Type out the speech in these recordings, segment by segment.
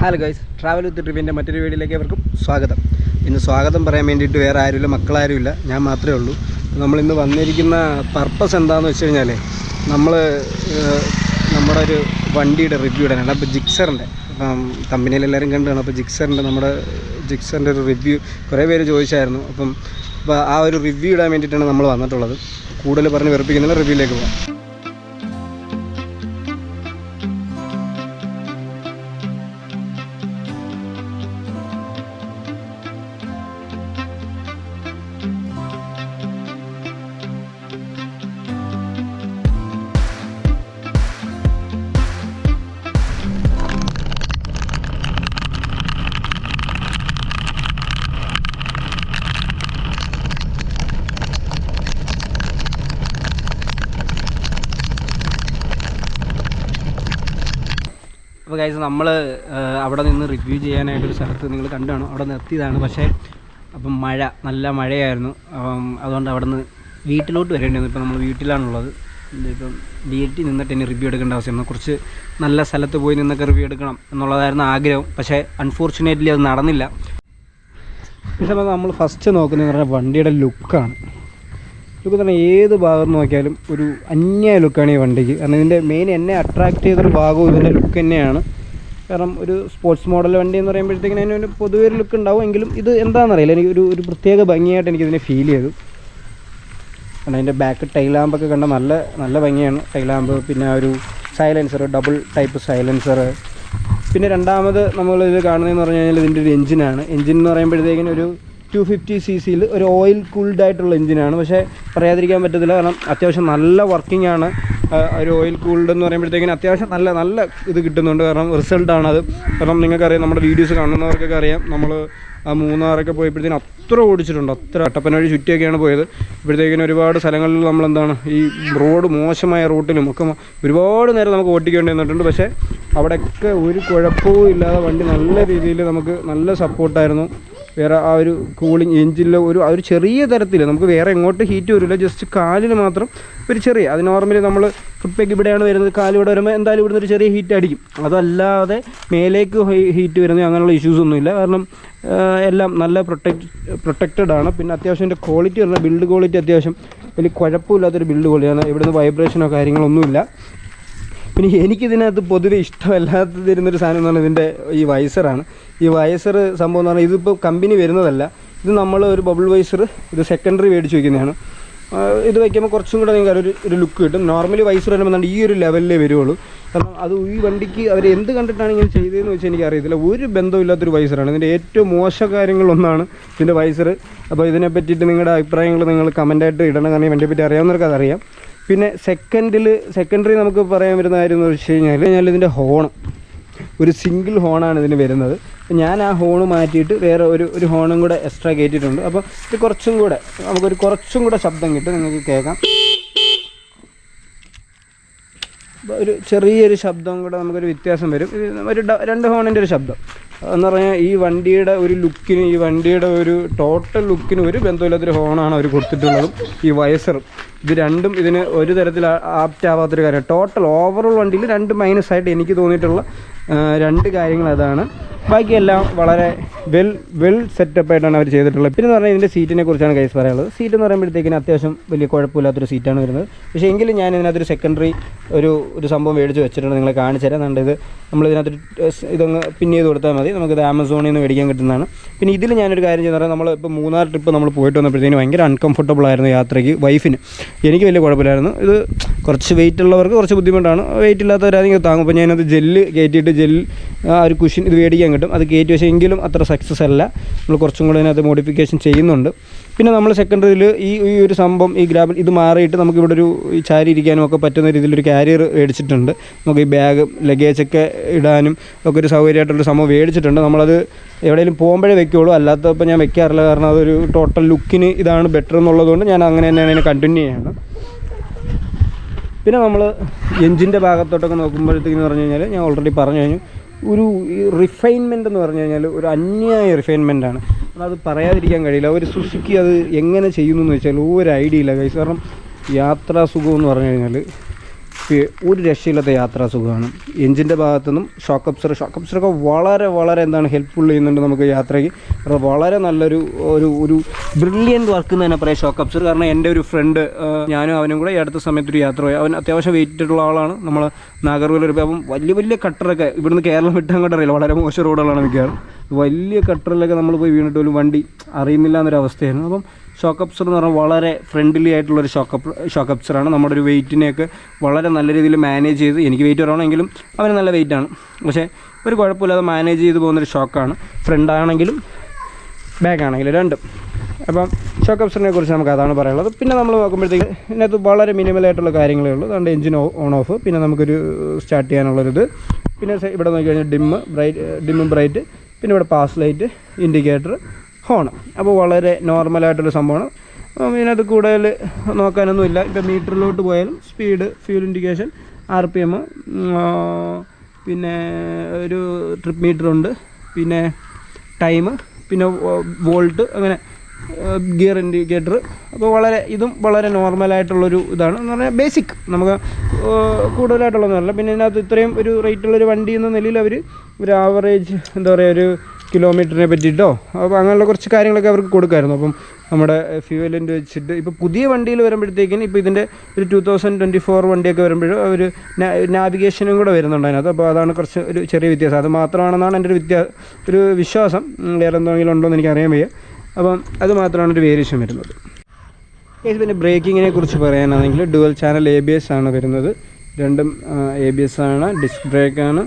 Hello guys, travel with ട്രിപ്പിൻ്റെ മറ്റൊരു വീഡിയോയിലേക്ക് അവർക്കും സ്വാഗതം. ഇന്ന് സ്വാഗതം പറയാൻ വേണ്ടിയിട്ട് വേറെ ആരുമില്ല, മക്കളാരുമില്ല, ഞാൻ മാത്രമേ ഉള്ളൂ. നമ്മളിന്ന് വന്നിരിക്കുന്ന പർപ്പസ് എന്താണെന്ന് വെച്ച് കഴിഞ്ഞാൽ നമ്മുടെ ഒരു വണ്ടിയുടെ റിവ്യൂ ഇടാനാണ്. അപ്പോൾ ജിക്സറിൻ്റെ കമ്പനിയിലെല്ലാവരും കണ്ടാണ്. അപ്പോൾ നമ്മുടെ ജിക്സറിൻ്റെ ഒരു റിവ്യൂ കുറേ പേര് ചോദിച്ചായിരുന്നു. അപ്പോൾ ആ ഒരു റിവ്യൂ ഇടാൻ വേണ്ടിയിട്ടാണ് നമ്മൾ വന്നിട്ടുള്ളത്. കൂടുതൽ പറഞ്ഞ് വെറുപ്പിക്കുന്നില്ല, റിവ്യൂയിലേക്ക് പോകാം. അപ്പോൾ ഗൈസ്, നമ്മൾ അവിടെ നിന്ന് റിവ്യൂ ചെയ്യാനായിട്ടൊരു സ്ഥലത്ത് നിങ്ങൾ കണ്ടാണ്, അവിടെ നിർത്തിയതാണ്. പക്ഷേ അപ്പം നല്ല മഴയായിരുന്നു. അതുകൊണ്ട് അവിടെ നിന്ന് വീട്ടിലോട്ട് വരേണ്ടി വന്നു. ഇപ്പോൾ നമ്മൾ വീട്ടിലാണുള്ളത്. ഇപ്പം വീട്ടിൽ നിന്നിട്ട് ഇനി റിവ്യൂ എടുക്കേണ്ട ആവശ്യമാണ്. കുറച്ച് നല്ല സ്ഥലത്ത് പോയി നിന്നൊക്കെ റിവ്യൂ എടുക്കണം എന്നുള്ളതായിരുന്നു ആഗ്രഹം. പക്ഷേ അൺഫോർച്ചുനേറ്റ്ലി അത് നടന്നില്ല. ഈ സമയത്ത് നമ്മൾ ഫസ്റ്റ് നോക്കുന്നതെന്ന് പറഞ്ഞാൽ വണ്ടിയുടെ ലുക്കാണ്. ലുക്ക് തന്നെ ഏത് ഭാഗം നോക്കിയാലും ഒരു അന്യായ ലുക്കാണ് ഈ വണ്ടിക്ക്. കാരണം ഇതിൻ്റെ മെയിൻ എന്നെ അട്രാക്റ്റ് ചെയ്തൊരു ഭാഗവും ഇതിൻ്റെ ലുക്ക് തന്നെയാണ്. കാരണം ഒരു സ്പോർട്സ് മോഡൽ വണ്ടി എന്ന് പറയുമ്പോഴത്തേക്കിന് അതിനൊരു പൊതുവെ ഒരു ലുക്ക് ഉണ്ടാവും. എങ്കിലും ഇത് എന്താണെന്നറിയില്ല, എനിക്ക് ഒരു പ്രത്യേക ഭംഗിയായിട്ട് എനിക്കിതിനെ ഫീൽ ചെയ്തു. കാരണം അതിൻ്റെ ബാക്ക് ടൈലാമ്പൊക്കെ കണ്ട നല്ല ഭംഗിയാണ് ടൈലാമ്പ്. പിന്നെ ഒരു സൈലൻസർ, ഡബിൾ ടൈപ്പ് സൈലൻസർ. പിന്നെ രണ്ടാമത് നമ്മളിത് കാണുന്നതെന്ന് പറഞ്ഞു കഴിഞ്ഞാൽ ഇതിൻ്റെ ഒരു എഞ്ചിനാണ്. എഞ്ചിൻ എന്ന് പറയുമ്പോഴത്തേക്കിന് ഒരു 250cc ഒരു ഓയിൽ കൂൾഡ് ആയിട്ടുള്ള എഞ്ചിനാണ്. പക്ഷേ പറയാതിരിക്കാൻ പറ്റത്തില്ല, കാരണം അത്യാവശ്യം നല്ല വർക്കിംഗ് ആണ്. ഒരു ഓയിൽ കൂൾഡ് എന്ന് പറയുമ്പോഴത്തേക്കിന് അത്യാവശ്യം നല്ല ഇത് കിട്ടുന്നുണ്ട്. കാരണം റിസൾട്ടാണത്. കാരണം നിങ്ങൾക്കറിയാം, നമ്മുടെ വീഡിയോസ് കാണുന്നവർക്കൊക്കെ അറിയാം, നമ്മൾ ആ മൂന്നാറൊക്കെ പോയപ്പോഴത്തേനും അത്ര ഓടിച്ചിട്ടുണ്ട്. അത്ര കട്ടപ്പന വഴി ചുറ്റിയൊക്കെയാണ് പോയത്. ഇപ്പോഴത്തേക്കിനും ഒരുപാട് സ്ഥലങ്ങളിൽ നമ്മളെന്താണ് ഈ റോഡ് മോശമായ റൂട്ടിലും ഒക്കെ ഒരുപാട് നേരം നമുക്ക് ഓട്ടിക്കേണ്ടി വന്നിട്ടുണ്ട്. പക്ഷേ അവിടെയൊക്കെ ഒരു കുഴപ്പവും ഇല്ലാതെ വണ്ടി നല്ല രീതിയിൽ നമുക്ക് നല്ല സപ്പോർട്ടായിരുന്നു. വേറെ ആ ഒരു കൂളിംഗ് എഞ്ചിനിൽ ഒരു ചെറിയ തരത്തിൽ നമുക്ക് വേറെ എങ്ങോട്ട് ഹീറ്റ് വരില്ല. ജസ്റ്റ് കാലിന് മാത്രം ഒരു ചെറിയ, അത് നോർമലി നമ്മൾ ഫുട്പാക്ക് ഇവിടെയാണ് വരുന്നത്, കാലിവിടെ വരുമ്പോൾ എന്തായാലും ഇവിടുന്ന് ഒരു ചെറിയ ഹീറ്റ് അടിക്കും. അതല്ലാതെ മേലേക്ക് ഹീറ്റ് വരുന്നത് അങ്ങനെയുള്ള ഇഷ്യൂസൊന്നുമില്ല. കാരണം എല്ലാം നല്ല പ്രൊട്ടക്റ്റഡ് ആണ്. പിന്നെ അത്യാവശ്യം എൻ്റെ ക്വാളിറ്റി പറഞ്ഞാൽ ബിൽഡ് ക്വാളിറ്റി അത്യാവശ്യം വലിയ കുഴപ്പമില്ലാത്തൊരു ബിൽഡ് ക്വാളിറ്റിയാണ്. ഇവിടുന്ന് വൈബ്രേഷനോ കാര്യങ്ങളൊന്നുമില്ല. പിന്നെ എനിക്കിതിനകത്ത് പൊതുവെ ഇഷ്ടമല്ലാത്ത തരുന്നൊരു സാധനം എന്ന് പറഞ്ഞാൽ ഇതിൻ്റെ ഈ വൈസറാണ്. ഈ വൈസർ സംഭവം എന്ന് പറഞ്ഞാൽ ഇതിപ്പോൾ കമ്പനി വരുന്നതല്ല. ഇത് നമ്മൾ ഒരു ബബിൾ വൈസർ, ഇത് സെക്കൻഡറി മേടിച്ച് വയ്ക്കുന്നതാണ്. ഇത് വയ്ക്കുമ്പോൾ കുറച്ചും കൂടെ നിങ്ങൾക്ക് ഒരു ലുക്ക് കിട്ടും. നോർമലി വൈസർ വരുമ്പോൾ ഈ ഒരു ലെവലിലേ വരുള്ളൂ. കാരണം അത് ഈ വണ്ടിക്ക് അവർ എന്ത് കണ്ടിട്ടാണ് ഇങ്ങനെ ചെയ്തതെന്ന് വെച്ചാൽ എനിക്കറിയത്തില്ല. ഒരു ബന്ധമില്ലാത്തൊരു വൈസറാണ്. ഇതിൻ്റെ ഏറ്റവും മോശ കാര്യങ്ങളൊന്നാണ് ഇതിൻ്റെ വൈസർ. അപ്പോൾ ഇതിനെ പറ്റിയിട്ട് നിങ്ങളുടെ അഭിപ്രായങ്ങൾ നിങ്ങൾ കമൻറ്റായിട്ട് ഇടണം. കാരണം ഈ വണ്ടിയെ പറ്റി അറിയാവുന്നവർക്ക് അതറിയാം. പിന്നെ സെക്കൻഡറി നമുക്ക് പറയാൻ വരുന്ന കാര്യം എന്ന് വെച്ച് കഴിഞ്ഞാൽ ഇതിൻ്റെ ഹോൺ ഒരു സിംഗിൾ ഹോണാണ് ഇതിന് വരുന്നത്. ഞാൻ ആ ഹോണ് മാറ്റിയിട്ട് വേറെ ഒരു ഹോണും കൂടെ എക്സ്ട്രാ കയറ്റിയിട്ടുണ്ട്. അപ്പോൾ ഇത് കുറച്ചും കൂടെ ശബ്ദം കിട്ടും, നിങ്ങൾക്ക് കേൾക്കാം. ഒരു ചെറിയൊരു ശബ്ദം കൂടെ നമുക്കൊരു വ്യത്യാസം വരും. രണ്ട് ഹോണിൻ്റെ ഒരു ശബ്ദം എന്ന് പറഞ്ഞാൽ ഈ വണ്ടിയുടെ ഒരു ലുക്കിന്, ഈ വണ്ടിയുടെ ഒരു ടോട്ടൽ ലുക്കിന് ഒരു ബന്ധമില്ലാത്തൊരു ഹോണാണ് അവർ കൊടുത്തിട്ടുള്ളതും ഈ വൈസറും. ഇത് രണ്ടും ഇതിന് ഒരു തരത്തിൽ ആപ്റ്റാവാത്തൊരു കാര്യം. ടോട്ടൽ ഓവറോൾ വണ്ടിയിൽ രണ്ട് മൈനസായിട്ട് എനിക്ക് തോന്നിയിട്ടുള്ള രണ്ട് കാര്യങ്ങൾ അതാണ്. ബാക്കിയെല്ലാം വളരെ വെൽ സെറ്റപ്പായിട്ടാണ് അവർ ചെയ്തിട്ടുള്ളത്. പിന്നെ എന്ന് പറഞ്ഞാൽ ഇതിൻ്റെ സീറ്റിനെ കുറിച്ചാണ് ഗൈസ് പറയാനുള്ളത്. സീറ്റ് എന്ന് പറയുമ്പോഴത്തേക്കിന് അത്യാവശ്യം വലിയ കുഴപ്പമില്ലാത്തൊരു സീറ്റാണ് വരുന്നത്. പക്ഷേ എങ്കിലും ഞാൻ ഇതിനകത്തൊരു സെക്കൻഡറി ഒരു സംഭവം മേടിച്ച് വെച്ചിട്ടുണ്ട്, നിങ്ങളെ കാണിച്ചു തരാം. അതുകൊണ്ട് ഇത് നമ്മളിതിനകത്തൊരു ഇതൊന്ന് പിൻ ചെയ്ത് കൊടുത്താൽ മതി. നമുക്കിത് ആമസോണിൽ നിന്ന് മേടിക്കാൻ കിട്ടുന്നതാണ്. പിന്നെ ഇതിൽ ഞാനൊരു കാര്യം ചെയ്യുന്നത്, നമ്മൾ ഇപ്പോൾ മൂന്നാർ ട്രിപ്പ് നമ്മൾ പോയിട്ട് വന്നപ്പോഴത്തേന് ഭയങ്കര അൺകംഫർട്ടബിൾ ആയിരുന്നു യാത്രയ്ക്ക്. വൈഫിന്, എനിക്ക് വലിയ കുഴപ്പമില്ലായിരുന്നു. ഇത് കുറച്ച് വെയിറ്റ് ഉള്ളവർക്ക് കുറച്ച് ബുദ്ധിമുട്ടാണ്. വെയിറ്റ് ഇല്ലാത്തവരാണെങ്കിൽ താങ്ങും. അപ്പോൾ ഞാനത് ജെല്ല് കയറ്റിയിട്ട് ആ ഒരു കുഷൻ ഇത് മേടിക്കാൻ കിട്ടും, അത് കയറ്റി. പക്ഷേ എങ്കിലും അത്ര സക്സസ് അല്ല. നമ്മൾ കുറച്ചും കൂടെ അതിനകത്ത് മോഡിഫിക്കേഷൻ ചെയ്യുന്നുണ്ട്. പിന്നെ നമ്മൾ സെക്കൻഡറിയിൽ ഈ ഒരു സംഭവം, ഈ ഗ്രാബിൽ ഇത് മാറിയിട്ട് നമുക്കിവിടെ ഈ ചാരി ഇരിക്കാനും ഒക്കെ പറ്റുന്ന രീതിയിലൊരു കാരിയർ മേടിച്ചിട്ടുണ്ട്. നമുക്ക് ഈ ബാഗ് ലഗേജൊക്കെ ഇടാനും ഒക്കെ ഒരു സൗകര്യമായിട്ടുള്ളൊരു സംഭവം മേടിച്ചിട്ടുണ്ട്. നമ്മളത് എവിടെയെങ്കിലും പോകുമ്പോഴേ വെക്കുകയുള്ളൂ, അല്ലാത്തപ്പോൾ ഞാൻ വെക്കാറില്ല. കാരണം അതൊരു ടോട്ടൽ ലുക്കിന് ഇതാണ് ബെറ്റർ എന്നുള്ളതുകൊണ്ട് ഞാൻ അങ്ങനെ തന്നെയാണ് അതിനെ കണ്ടിന്യൂ ചെയ്യുന്നത്. പിന്നെ നമ്മൾ എഞ്ചിൻ്റെ ഭാഗത്തോട്ടൊക്കെ നോക്കുമ്പോഴത്തേക്കെന്ന് പറഞ്ഞു കഴിഞ്ഞാൽ ഞാൻ ഓൾറെഡി പറഞ്ഞു കഴിഞ്ഞു, ഒരു റിഫൈൻമെൻ്റ് എന്ന് പറഞ്ഞു കഴിഞ്ഞാൽ ഒരു അന്യായ റിഫൈൻമെൻറ്റാണ്. അത് പറയാതിരിക്കാൻ കഴിയില്ല. ഒരു സുസുക്കി അത് എങ്ങനെ ചെയ്യുന്നു എന്ന് വെച്ചാൽ ഒരു ഐഡിയ ഇല്ല ഗൈസ്. കാരണം യാത്രാ സുഖം എന്ന് പറഞ്ഞു കഴിഞ്ഞാൽ ഒരു രക്ഷയില്ലാത്ത യാത്രാ സുഖമാണ്. എഞ്ചിൻ്റെ ഭാഗത്തുനിന്നും ഷോക്ക് അബ്സറൊക്കെ വളരെ എന്താണ് ഹെൽപ്ഫുൾ ചെയ്യുന്നുണ്ട് നമുക്ക് യാത്രയ്ക്ക്. വളരെ നല്ലൊരു ഒരു ബ്രില്യൻറ്റ് വർക്ക് എന്ന് തന്നെ പറയാം ഷോക്ക് അബ്സർ. കാരണം എൻ്റെ ഒരു ഫ്രണ്ട് ഞാനും അവനും കൂടെ ഈ അടുത്ത സമയത്തൊരു യാത്ര പോയി. അവൻ അത്യാവശ്യം വെയിറ്റുള്ള ആളാണ്. നമ്മൾ നാഗർകോവിൽ അപ്പം വലിയ കട്ടറൊക്കെ ഇവിടുന്ന് കേരളം വിട്ട് അങ്ങോട്ട് അറിയില്ല, വളരെ മോശം റോഡുകളാണ് മിക്കവാറും. വലിയ കട്ടറിലൊക്കെ നമ്മൾ പോയി വീണിട്ട് പോലും വണ്ടി അറിയുന്നില്ല എന്നൊരവസ്ഥയായിരുന്നു. അപ്പം ഷോക്ക് അബ്സർ എന്ന് പറഞ്ഞാൽ വളരെ ഫ്രണ്ട്ലി ആയിട്ടുള്ളൊരു ഷോക്ക് അബ്സറാണ്. നമ്മുടെ ഒരു വെയിറ്റിനെയൊക്കെ വളരെ നല്ല രീതിയിൽ മാനേജ് ചെയ്ത്, എനിക്ക് വെയിറ്റ് കുറവാണെങ്കിലും അവന് നല്ല വെയിറ്റാണ്, പക്ഷേ ഒരു കുഴപ്പമില്ലാതെ മാനേജ് ചെയ്ത് പോകുന്നൊരു ഷോക്കാണ്. ഫ്രണ്ടാണെങ്കിലും ബാക്കാണെങ്കിലും രണ്ടും. അപ്പം ഷോക്ക് അബ്സറിനെ കുറിച്ച് നമുക്ക് അതാണ് പറയാനുള്ളത്. പിന്നെ നമ്മൾ നോക്കുമ്പോഴത്തേക്ക് ഇതിനകത്ത് വളരെ മിനിമലായിട്ടുള്ള കാര്യങ്ങളേ ഉള്ളൂ. അതുകൊണ്ട് എഞ്ചിൻ ഓൺ ഓഫ്, പിന്നെ നമുക്കൊരു സ്റ്റാർട്ട് ചെയ്യാനുള്ളൊരിത്, പിന്നെ ഇവിടെ നോക്കിക്കഴിഞ്ഞാൽ ഡിമ്മും ബ്രൈറ്റ്, പിന്നെ ഇവിടെ പാസ് ലൈറ്റ്, ഇൻഡിക്കേറ്റർ, ഹോൺ. അപ്പോൾ വളരെ നോർമലായിട്ടൊരു സംഭവമാണ്. ഇതിനകത്ത് കൂടുതൽ നോക്കാനൊന്നുമില്ല. ഇപ്പോൾ മീറ്ററിലോട്ട് പോയാലും സ്പീഡ്, ഫ്യൂൽ ഇൻഡിക്കേഷൻ, RPM, പിന്നെ ഒരു ട്രിപ്പ് മീറ്ററുണ്ട്, പിന്നെ ടൈം, പിന്നെ വോൾട്ട്, അങ്ങനെ ഗിയർ ഇൻഡിക്കേറ്റർ. അപ്പോൾ വളരെ നോർമലായിട്ടുള്ളൊരു ഇതാണ് എന്ന് പറഞ്ഞാൽ ബേസിക്, നമുക്ക് കൂടുതലായിട്ടുള്ളതൊന്നുമല്ല. പിന്നെ ഇതിനകത്ത് ഇത്രയും ഒരു റേറ്റുള്ളൊരു വണ്ടി എന്ന നിലയിൽ അവർ ഒരു ആവറേജ് എന്താ പറയുക ഒരു കിലോമീറ്ററിനെ പറ്റിയിട്ടോ അപ്പോൾ അങ്ങനെയുള്ള കുറച്ച് കാര്യങ്ങളൊക്കെ അവർക്ക് കൊടുക്കായിരുന്നു. അപ്പം നമ്മുടെ ഫ്യൂവലിൻ്റെ വെച്ചിട്ട് ഇപ്പോൾ പുതിയ വണ്ടിയിൽ വരുമ്പോഴത്തേക്കിന് ഇപ്പോൾ ഇതിൻ്റെ ഒരു 2024 വണ്ടിയൊക്കെ വരുമ്പോഴും ഒരു നാവിഗേഷനും കൂടെ വരുന്നുണ്ട് അതിനകത്ത്. അപ്പോൾ അതാണ് കുറച്ച് ഒരു ചെറിയ വ്യത്യാസം. അത് മാത്രമാണെന്നാണ് എൻ്റെ ഒരു വിശ്വാസം. വേറെ എന്തെങ്കിലും ഉണ്ടോ എന്ന് എനിക്കറിയാൻ വയ്യ. അപ്പം അത് മാത്രമാണ് ഒരു വേരിയേഷൻ വരുന്നത്. പിന്നെ ബ്രേക്കിങ്ങിനെ കുറിച്ച് പറയാനാണെങ്കിൽ ഡുവൽ ചാനൽ ABS ആണ് വരുന്നത്. രണ്ടും ABS ആണ്, ഡിസ്ക് ബ്രേക്കാണ്.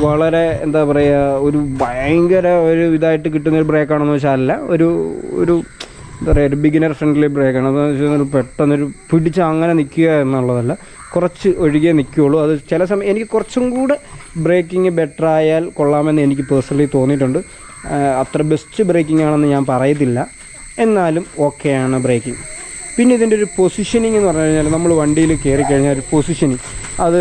വളരെ എന്താ പറയുക ഒരു ഭയങ്കര ഒരു ഇതായിട്ട് കിട്ടുന്നൊരു ബ്രേക്കാണെന്ന് വെച്ചാൽ അല്ല, ഒരു എന്താ പറയുക ഒരു ബിഗിനർ ഫ്രണ്ട്ലി ബ്രേക്കാണ്. അതെന്ന് വെച്ചാൽ പെട്ടെന്നൊരു പിടിച്ച് അങ്ങനെ നിൽക്കുക എന്നുള്ളതല്ല, കുറച്ച് ഒഴുകിയേ നിൽക്കുകയുള്ളൂ. അത് ചില സമയം എനിക്ക് കുറച്ചും കൂടെ ബ്രേക്കിംഗ് ബെറ്റർ ആയാൽ കൊള്ളാമെന്ന് എനിക്ക് പേഴ്സണലി തോന്നിയിട്ടുണ്ട്. അത്ര ബെസ്റ്റ് ബ്രേക്കിംഗ് ആണെന്ന് ഞാൻ പറയത്തില്ല, എന്നാലും ഓക്കെയാണ് ബ്രേക്കിംഗ്. പിന്നെ ഇതിൻ്റെ ഒരു പൊസിഷനിങ് എന്ന് പറഞ്ഞു കഴിഞ്ഞാൽ നമ്മൾ വണ്ടിയിൽ കയറി കഴിഞ്ഞാൽ ഒരു പൊസിഷനിങ് അത്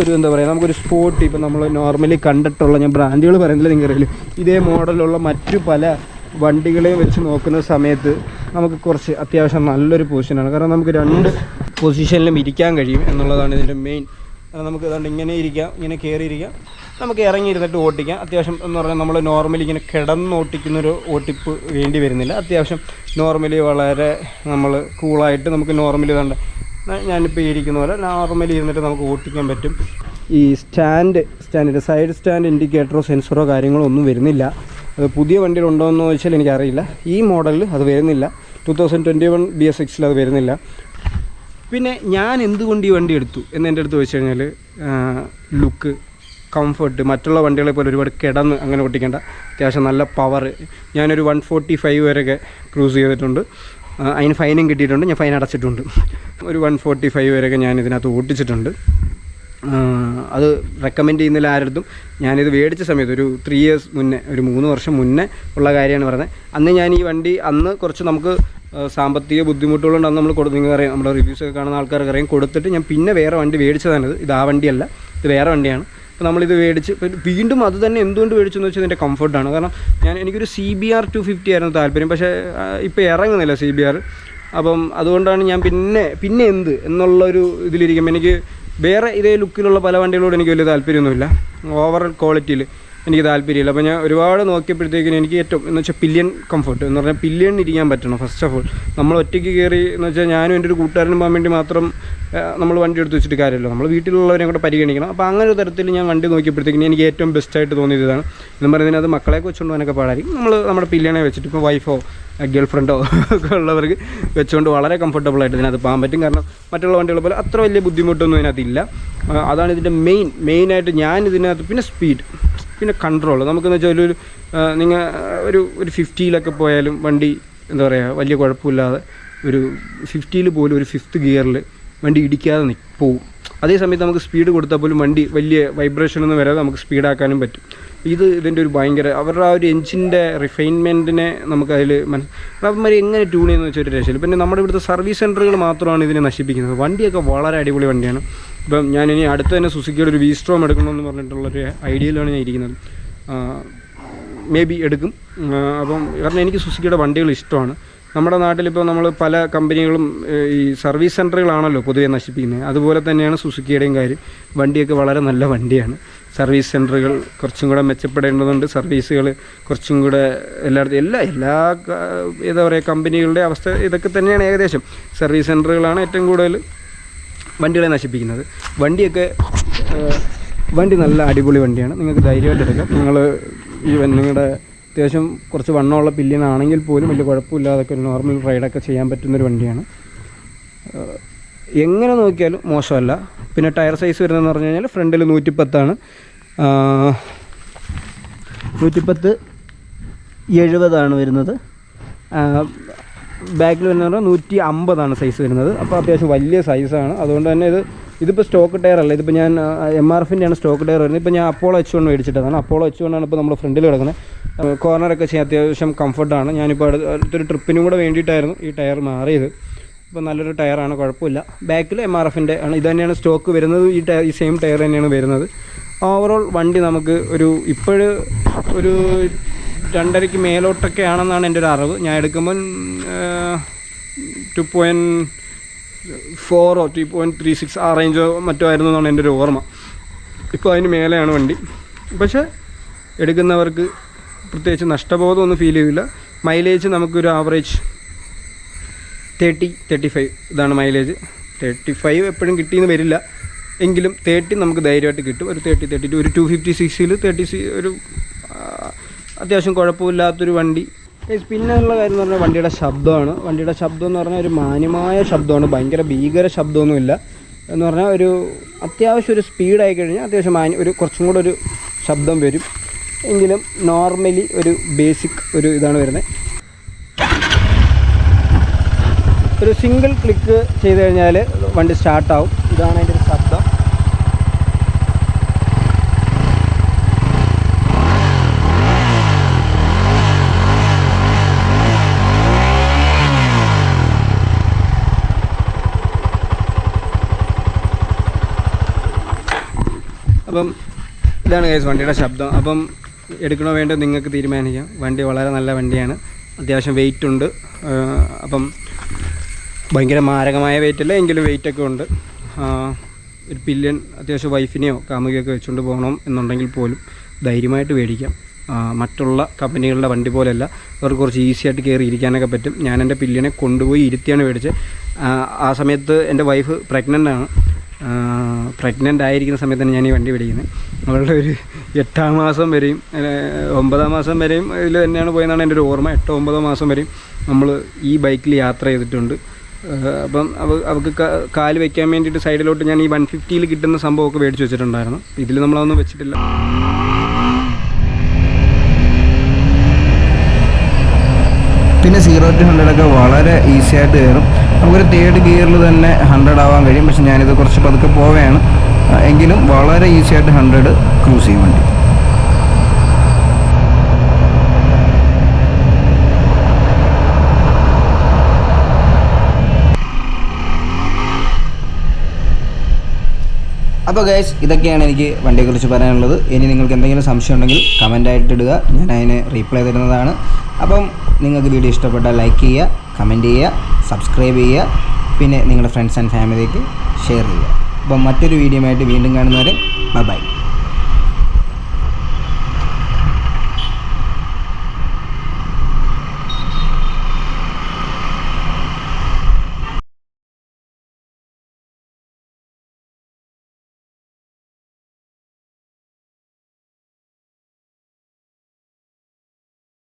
ഒരു എന്താ പറയുക നമുക്കൊരു സ്പോട്ട്. ഇപ്പോൾ നമ്മൾ നോർമലി കണ്ടിട്ടുള്ള, ഞാൻ ബ്രാൻഡുകൾ പറയുന്നില്ല, നിങ്ങൾക്കറിയില്ല, ഇതേ മോഡലുള്ള മറ്റു പല വണ്ടികളെയും വെച്ച് നോക്കുന്ന സമയത്ത് നമുക്ക് കുറച്ച് അത്യാവശ്യം നല്ലൊരു പൊസിഷനാണ്. കാരണം നമുക്ക് 2 പൊസിഷനിലും ഇരിക്കാൻ കഴിയും എന്നുള്ളതാണ് ഇതിൻ്റെ മെയിൻ. നമുക്ക് അതുകൊണ്ട് ഇങ്ങനെ ഇരിക്കാം, ഇങ്ങനെ കയറിയിരിക്കാം, നമുക്ക് ഇറങ്ങിയിരുന്നിട്ട് ഓട്ടിക്കാം. അത്യാവശ്യം എന്ന് പറഞ്ഞാൽ നമ്മൾ നോർമലി ഇങ്ങനെ കിടന്ന് ഓട്ടിക്കുന്നൊരു ഓട്ടിപ്പ് വേണ്ടി വരുന്നില്ല. അത്യാവശ്യം നോർമലി വളരെ നമ്മൾ കൂളായിട്ട് നമുക്ക് നോർമലി കണ്ട ഞാനിപ്പോൾ ഇരിക്കുന്ന പോലെ നോർമലി ഇരുന്നിട്ട് നമുക്ക് ഓട്ടിക്കാൻ പറ്റും. ഈ സ്റ്റാൻഡിൻ്റെ സൈഡ് സ്റ്റാൻഡ് ഇൻഡിക്കേറ്ററോ സെൻസറോ കാര്യങ്ങളോ ഒന്നും വരുന്നില്ല. അത് പുതിയ വണ്ടിയിലുണ്ടോ എന്ന് ചോദിച്ചാൽ എനിക്കറിയില്ല. ഈ മോഡലിൽ അത് വരുന്നില്ല. 2021 BS6 അത് വരുന്നില്ല. പിന്നെ ഞാൻ എന്തുകൊണ്ട് ഈ വണ്ടി എടുത്തു എന്ന് എൻ്റെ അടുത്ത് വെച്ച് കഴിഞ്ഞാൽ ലുക്ക്, കംഫർട്ട്, മറ്റുള്ള വണ്ടികളെ പോലെ ഒരുപാട് കിടന്ന് അങ്ങനെ ഓട്ടിക്കേണ്ട, അത്യാവശ്യം നല്ല പവർ. ഞാനൊരു 145 വരെയൊക്കെ ക്രൂസ് ചെയ്തിട്ടുണ്ട്. അതിന് ഫൈനും കിട്ടിയിട്ടുണ്ട്, ഞാൻ ഫൈൻ അടച്ചിട്ടുണ്ട്. ഒരു 145 വരെയൊക്കെ ഞാൻ ഇതിനകത്ത് ഓട്ടിച്ചിട്ടുണ്ട്. അത് റെക്കമെൻഡ് ചെയ്യുന്നില്ല ആരടുത്തും. ഞാനിത് മേടിച്ച സമയത്ത് ഒരു 3 years മുന്നേ, ഒരു 3 വർഷം മുന്നേ ഉള്ള കാര്യമാണ് പറയുന്നത്. അന്ന് ഞാൻ ഈ വണ്ടി കുറച്ച് നമുക്ക് സാമ്പത്തിക ബുദ്ധിമുട്ടുകളുണ്ട്. അന്ന് നമ്മൾ നിങ്ങൾക്കറിയാം, നമ്മുടെ റിവ്യൂസൊക്കെ കാണുന്ന ആൾക്കാർക്ക് അറിയാം, കൊടുത്തിട്ട് ഞാൻ പിന്നെ വേറെ വണ്ടി മേടിച്ചതാണിത്. ഇത് ആ വണ്ടിയല്ല, ഇത് വേറെ വണ്ടിയാണ്. അപ്പോൾ നമ്മളിത് മേടിച്ച് വീണ്ടും അത് തന്നെ എന്തുകൊണ്ട് മേടിച്ചെന്ന് വെച്ചാൽ ഇതിൻ്റെ കംഫർട്ടാണ്. കാരണം എനിക്കൊരു CBR 250 ആയിരുന്നു താല്പര്യം, പക്ഷേ ഇപ്പോൾ ഇറങ്ങുന്നില്ല CBR. അപ്പം അതുകൊണ്ടാണ് ഞാൻ പിന്നെ എന്ത് എന്നുള്ളൊരു ഇതിലിരിക്കുമ്പോൾ എനിക്ക് വേറെ ഇതേ ലുക്കിലുള്ള പല വണ്ടികളോട് എനിക്ക് വലിയ താല്പര്യമൊന്നുമില്ല. ഓവറോൾ ക്വാളിറ്റിയിൽ എനിക്ക് താല്പര്യമില്ല. അപ്പോൾ ഞാൻ ഒരുപാട് നോക്കിയപ്പോഴത്തേക്കിനും എനിക്ക് ഏറ്റവും എന്ന് വെച്ചാൽ പില്യൺ കംഫർട്ട് എന്ന് പറഞ്ഞാൽ പില്യൺ ഇരിക്കാൻ പറ്റണം. ഫസ്റ്റ് ഓഫ് ഓൾ നമ്മൾ ഒറ്റയ്ക്ക് കയറി എന്ന് വെച്ചാൽ ഞാനും എൻ്റെ ഒരു കൂട്ടുകാരനും പോകാൻ വേണ്ടി മാത്രം നമ്മൾ വണ്ടി എടുത്ത് വെച്ചിട്ട് കാര്യമല്ലോ, നമ്മൾ വീട്ടിലുള്ളവരെയും കൂടെ പരിഗണിക്കണം. അപ്പോൾ അങ്ങനെ ഒരു തരത്തിൽ ഞാൻ വണ്ടി നോക്കിയപ്പോഴത്തേക്കിനും എനിക്ക് ഏറ്റവും ബെസ്റ്റായിട്ട് തോന്നിയത് ഇതാണ്. എന്ന് പറയുന്നതിന് അത് മക്കളെയൊക്കെ വെച്ചുകൊണ്ട് പോകാനൊക്കെ പാടായിരിക്കും. നമ്മുടെ പില്യണെ വെച്ചിട്ട് ഇപ്പോൾ വൈഫോ ഗേൾ ഫ്രണ്ടോ ഒക്കെ ഉള്ളവർക്ക് വെച്ചുകൊണ്ട് വളരെ കംഫർട്ടബിളായിട്ട് ഇതിനകത്ത് പോകാൻ പറ്റും. കാരണം മറ്റുള്ള വണ്ടികളെ പോലെ അത്ര വലിയ ബുദ്ധിമുട്ടൊന്നും ഇതിനകത്തില്ല. അതാണ് ഇതിൻ്റെ മെയിനായിട്ട് ഞാൻ ഇതിനകത്ത്. പിന്നെ സ്പീഡ്, പിന്നെ കൺട്രോൾ. നമുക്കെന്ന് വെച്ചാൽ നിങ്ങൾ ഒരു 50-ലൊക്കെ പോയാലും വണ്ടി എന്താ പറയുക വലിയ കുഴപ്പമില്ലാതെ ഒരു 50-ൽ പോലും ഒരു 5th ഗിയറിൽ വണ്ടി ഇടിക്കാതെ പോവും. അതേസമയത്ത് നമുക്ക് സ്പീഡ് കൊടുത്താൽ പോലും വണ്ടി വലിയ വൈബ്രേഷനൊന്നും വരാതെ നമുക്ക് സ്പീഡാക്കാനും പറ്റും. ഇതിൻ്റെ ഒരു ഭയങ്കര അവരുടെ ആ ഒരു എഞ്ചിൻ്റെ റിഫൈൻമെൻറ്റിനെ നമുക്കതിൽ അവന്മാർ എങ്ങനെ ട്യൂൺ ചെയ്യുന്നത് വെച്ചാൽ ഒരു രക്ഷയില്ല. പിന്നെ നമ്മുടെ ഇവിടുത്തെ സർവീസ് സെൻറ്ററുകൾ മാത്രമാണ് ഇതിനെ നശിപ്പിക്കുന്നത്. വണ്ടിയൊക്കെ വളരെ അടിപൊളി വണ്ടിയാണ്. ഇപ്പം ഞാനിനി അടുത്ത് തന്നെ സുസുക്കിയുടെ ഒരു V-Strom എടുക്കണമെന്ന് പറഞ്ഞിട്ടുള്ളൊരു ഐഡിയയിലാണ് ഞാൻ ഇരിക്കുന്നത്. മേ ബി എടുക്കും. അപ്പം കാരണം എനിക്ക് സുസുക്കിയുടെ വണ്ടികൾ ഇഷ്ടമാണ്. നമ്മുടെ നാട്ടിലിപ്പോൾ നമ്മൾ പല കമ്പനികളും ഈ സർവീസ് സെൻറ്ററുകളാണല്ലോ പൊതുവെ നശിപ്പിക്കുന്നത്. അതുപോലെ തന്നെയാണ് സുസുക്കിയുടെയും കാര്യം. വണ്ടിയൊക്കെ വളരെ നല്ല വണ്ടിയാണ്. സർവീസ് സെൻറ്ററുകൾ കുറച്ചും കൂടെ മെച്ചപ്പെടേണ്ടതുണ്ട്. സർവീസുകൾ കുറച്ചും കൂടെ എല്ലായിടത്തും എല്ലാ എന്താ പറയുക കമ്പനികളുടെ അവസ്ഥ ഇതൊക്കെ തന്നെയാണ് ഏകദേശം. സർവീസ് സെൻറ്ററുകളാണ് ഏറ്റവും കൂടുതൽ വണ്ടികളെ നശിപ്പിക്കുന്നത്. വണ്ടി നല്ല അടിപൊളി വണ്ടിയാണ്. നിങ്ങൾക്ക് ധൈര്യമായിട്ട് എടുക്കാം. നിങ്ങളുടെ അത്യാവശ്യം കുറച്ച് വണ്ണമുള്ള പില്ലിയനാണെങ്കിൽ പോലും വലിയ കുഴപ്പമില്ലാതൊക്കെ ഒരു നോർമൽ റൈഡൊക്കെ ചെയ്യാൻ പറ്റുന്നൊരു വണ്ടിയാണ്. എങ്ങനെ നോക്കിയാലും മോശമല്ല. പിന്നെ ടയർ സൈസ് വരുന്നതെന്ന് പറഞ്ഞു കഴിഞ്ഞാൽ ഫ്രണ്ടിൽ 110 110/70 വരുന്നത്. ബാക്കിൽ വരുന്നത് 150 സൈസ് വരുന്നത്. അപ്പോൾ അത്യാവശ്യം വലിയ സൈസാണ്. അതുകൊണ്ട് തന്നെ ഇതിപ്പോൾ സ്റ്റോക്ക് ടയർ അല്ല. ഇതിപ്പോൾ ഞാൻ MRFിൻ്റെയാണ് സ്റ്റോക്ക് ടയർ വരുന്നത്. ഇപ്പോൾ ഞാൻ അപ്പോളോ H1 മേടിച്ചിട്ടതാണ്. അപ്പോളോ H1 ഇപ്പോൾ നമ്മുടെ ഫ്രണ്ടിൽ കിടക്കുന്നത്. കോർണറൊക്കെ ചെയ്യാൻ അത്യാവശ്യം കംഫർട്ടാണ്. ഞാനിപ്പോൾ അടുത്തൊരു ട്രിപ്പിനും കൂടെ വേണ്ടിയിട്ടായിരുന്നു ഈ ടയർ മാറിയത്. ഇപ്പോൾ നല്ലൊരു ടയറാണ്, കുഴപ്പമില്ല. ബാക്കിൽ MRFിൻ്റെ ആണ്. ഇത് തന്നെയാണ് സ്റ്റോക്ക് വരുന്നത്. ഈ സെയിം ടയർ തന്നെയാണ് വരുന്നത്. ഓവറോൾ വണ്ടി നമുക്ക് ഒരു 2.5 മേലോട്ടൊക്കെ ആണെന്നാണ് എൻ്റെ ഒരു അറിവ്. ഞാൻ എടുക്കുമ്പം 2.4 2.36 ആ റേഞ്ചോ മറ്റോ ആയിരുന്നു എന്നാണ് എൻ്റെ ഒരു ഓർമ്മ. ഇപ്പോൾ അതിന് മേലെയാണ് വണ്ടി. പക്ഷേ എടുക്കുന്നവർക്ക് പ്രത്യേകിച്ച് നഷ്ടബോധമൊന്നും ഫീൽ ചെയ്യില്ല. മൈലേജ് നമുക്കൊരു ആവറേജ് 30-35 ഇതാണ് മൈലേജ്. 35 എപ്പോഴും കിട്ടിയെന്ന് വരില്ല, എങ്കിലും 30 നമുക്ക് ധൈര്യമായിട്ട് കിട്ടും. ഒരു 30-32 ഒരു 250cc ഒരു അത്യാവശ്യം കുഴപ്പമില്ലാത്തൊരു വണ്ടി. പിന്നെ ഉള്ള കാര്യം എന്ന് പറഞ്ഞാൽ വണ്ടിയുടെ ശബ്ദമാണ്. വണ്ടിയുടെ ശബ്ദം എന്ന് പറഞ്ഞാൽ ഒരു മാന്യമായ ശബ്ദമാണ്. ഭയങ്കര ഭീകര ശബ്ദമൊന്നുമില്ല. എന്ന് പറഞ്ഞാൽ ഒരു അത്യാവശ്യം ഒരു സ്പീഡായി കഴിഞ്ഞാൽ അത്യാവശ്യം കുറച്ചും കൂടെ ഒരു ശബ്ദം വരും. എങ്കിലും നോർമലി ഒരു ബേസിക് ഇതാണ് വരുന്നത്. ഒരു സിംഗിൾ ക്ലിക്ക് ചെയ്ത് കഴിഞ്ഞാൽ വണ്ടി സ്റ്റാർട്ടാവും. ഇതാണ് അതിൻ്റെ ഒരു ശബ്ദം. അപ്പം ഇതാണ് ഗൈസ് വണ്ടിയുടെ ശബ്ദം. അപ്പം എടുക്കണോ വേണ്ടോ നിങ്ങൾക്ക് തീരുമാനിക്കാം. വണ്ടി വളരെ നല്ല വണ്ടിയാണ്. അത്യാവശ്യം വെയിറ്റ് ഉണ്ട്. അപ്പം ഭയങ്കര മാരകമായ വെയിറ്റ് അല്ല, എങ്കിലും വെയിറ്റൊക്കെ ഉണ്ട്. ഒരു പില്യൻ അത്യാവശ്യം വൈഫിനെയോ കാമുകിയൊക്കെ വെച്ചുകൊണ്ട് പോകണം എന്നുണ്ടെങ്കിൽ പോലും ധൈര്യമായിട്ട് മേടിക്കാം. മറ്റുള്ള കമ്പനികളുടെ വണ്ടി പോലെയല്ല. അവർക്ക് കുറച്ച് ഈസി ആയിട്ട് കയറി ഇരിക്കാനൊക്കെ പറ്റും. ഞാൻ എൻ്റെ പില്യനെ കൊണ്ടുപോയി ഇരുത്തിയാണ് മേടിച്ചത്. ആ സമയത്ത് എൻ്റെ വൈഫ് പ്രഗ്നൻ്റ് ആയിരിക്കുന്ന സമയത്താണ് ഞാൻ ഈ വണ്ടി മേടിക്കുന്നത്. അവളുടെ ഒരു 8-ാം മാസം വരെയും 9-ാം മാസം വരെയും ഇതിൽ തന്നെയാണ് പോയെന്നാണ് എൻ്റെ ഒരു ഓർമ്മ. 8-9 മാസം വരെയും നമ്മൾ ഈ ബൈക്കിൽ യാത്ര ചെയ്തിട്ടുണ്ട്. അപ്പം അവൾക്ക് കാല് വയ്ക്കാൻ വേണ്ടിയിട്ട് സൈഡിലോട്ട് ഞാൻ ഈ 150 കിട്ടുന്ന സംഭവമൊക്കെ മേടിച്ച് വെച്ചിട്ടുണ്ടായിരുന്നു. ഇതിൽ നമ്മളതൊന്നും വെച്ചിട്ടില്ല. പിന്നെ 0 to 100 വളരെ ഈസി ആയിട്ട് കയറും. നമുക്കൊരു 3rd ഗിയറിൽ തന്നെ 100 ആവാൻ കഴിയും. പക്ഷെ ഞാനിത് കുറച്ച് പതുക്കെ പോവുകയാണ്. എങ്കിലും വളരെ ഈസി ആയിട്ട് 100 ക്രൂസ് ചെയ്യും വണ്ടി. അപ്പോൾ ഗൈസ്, ഇതൊക്കെയാണ് എനിക്ക് വണ്ടിയെക്കുറിച്ച് പറയാനുള്ളത്. ഇനി നിങ്ങൾക്ക് എന്തെങ്കിലും സംശയം ഉണ്ടെങ്കിൽ കമൻ്റായിട്ട് ഇടുക, ഞാൻ അതിന് റീപ്ലൈ തരുന്നതാണ്. അപ്പം നിങ്ങൾക്ക് വീഡിയോ ഇഷ്ടപ്പെട്ടാൽ ലൈക്ക് ചെയ്യുക, കമൻറ്റ് ചെയ്യുക, സബ്സ്ക്രൈബ് ചെയ്യുക, പിന്നെ നിങ്ങളുടെ ഫ്രണ്ട്സ് ആൻഡ് ഫാമിലിക്ക് ഷെയർ ചെയ്യുക. അപ്പം മറ്റൊരു വീഡിയോ ആയിട്ട് വീണ്ടും കാണുന്നവരെ ബൈ.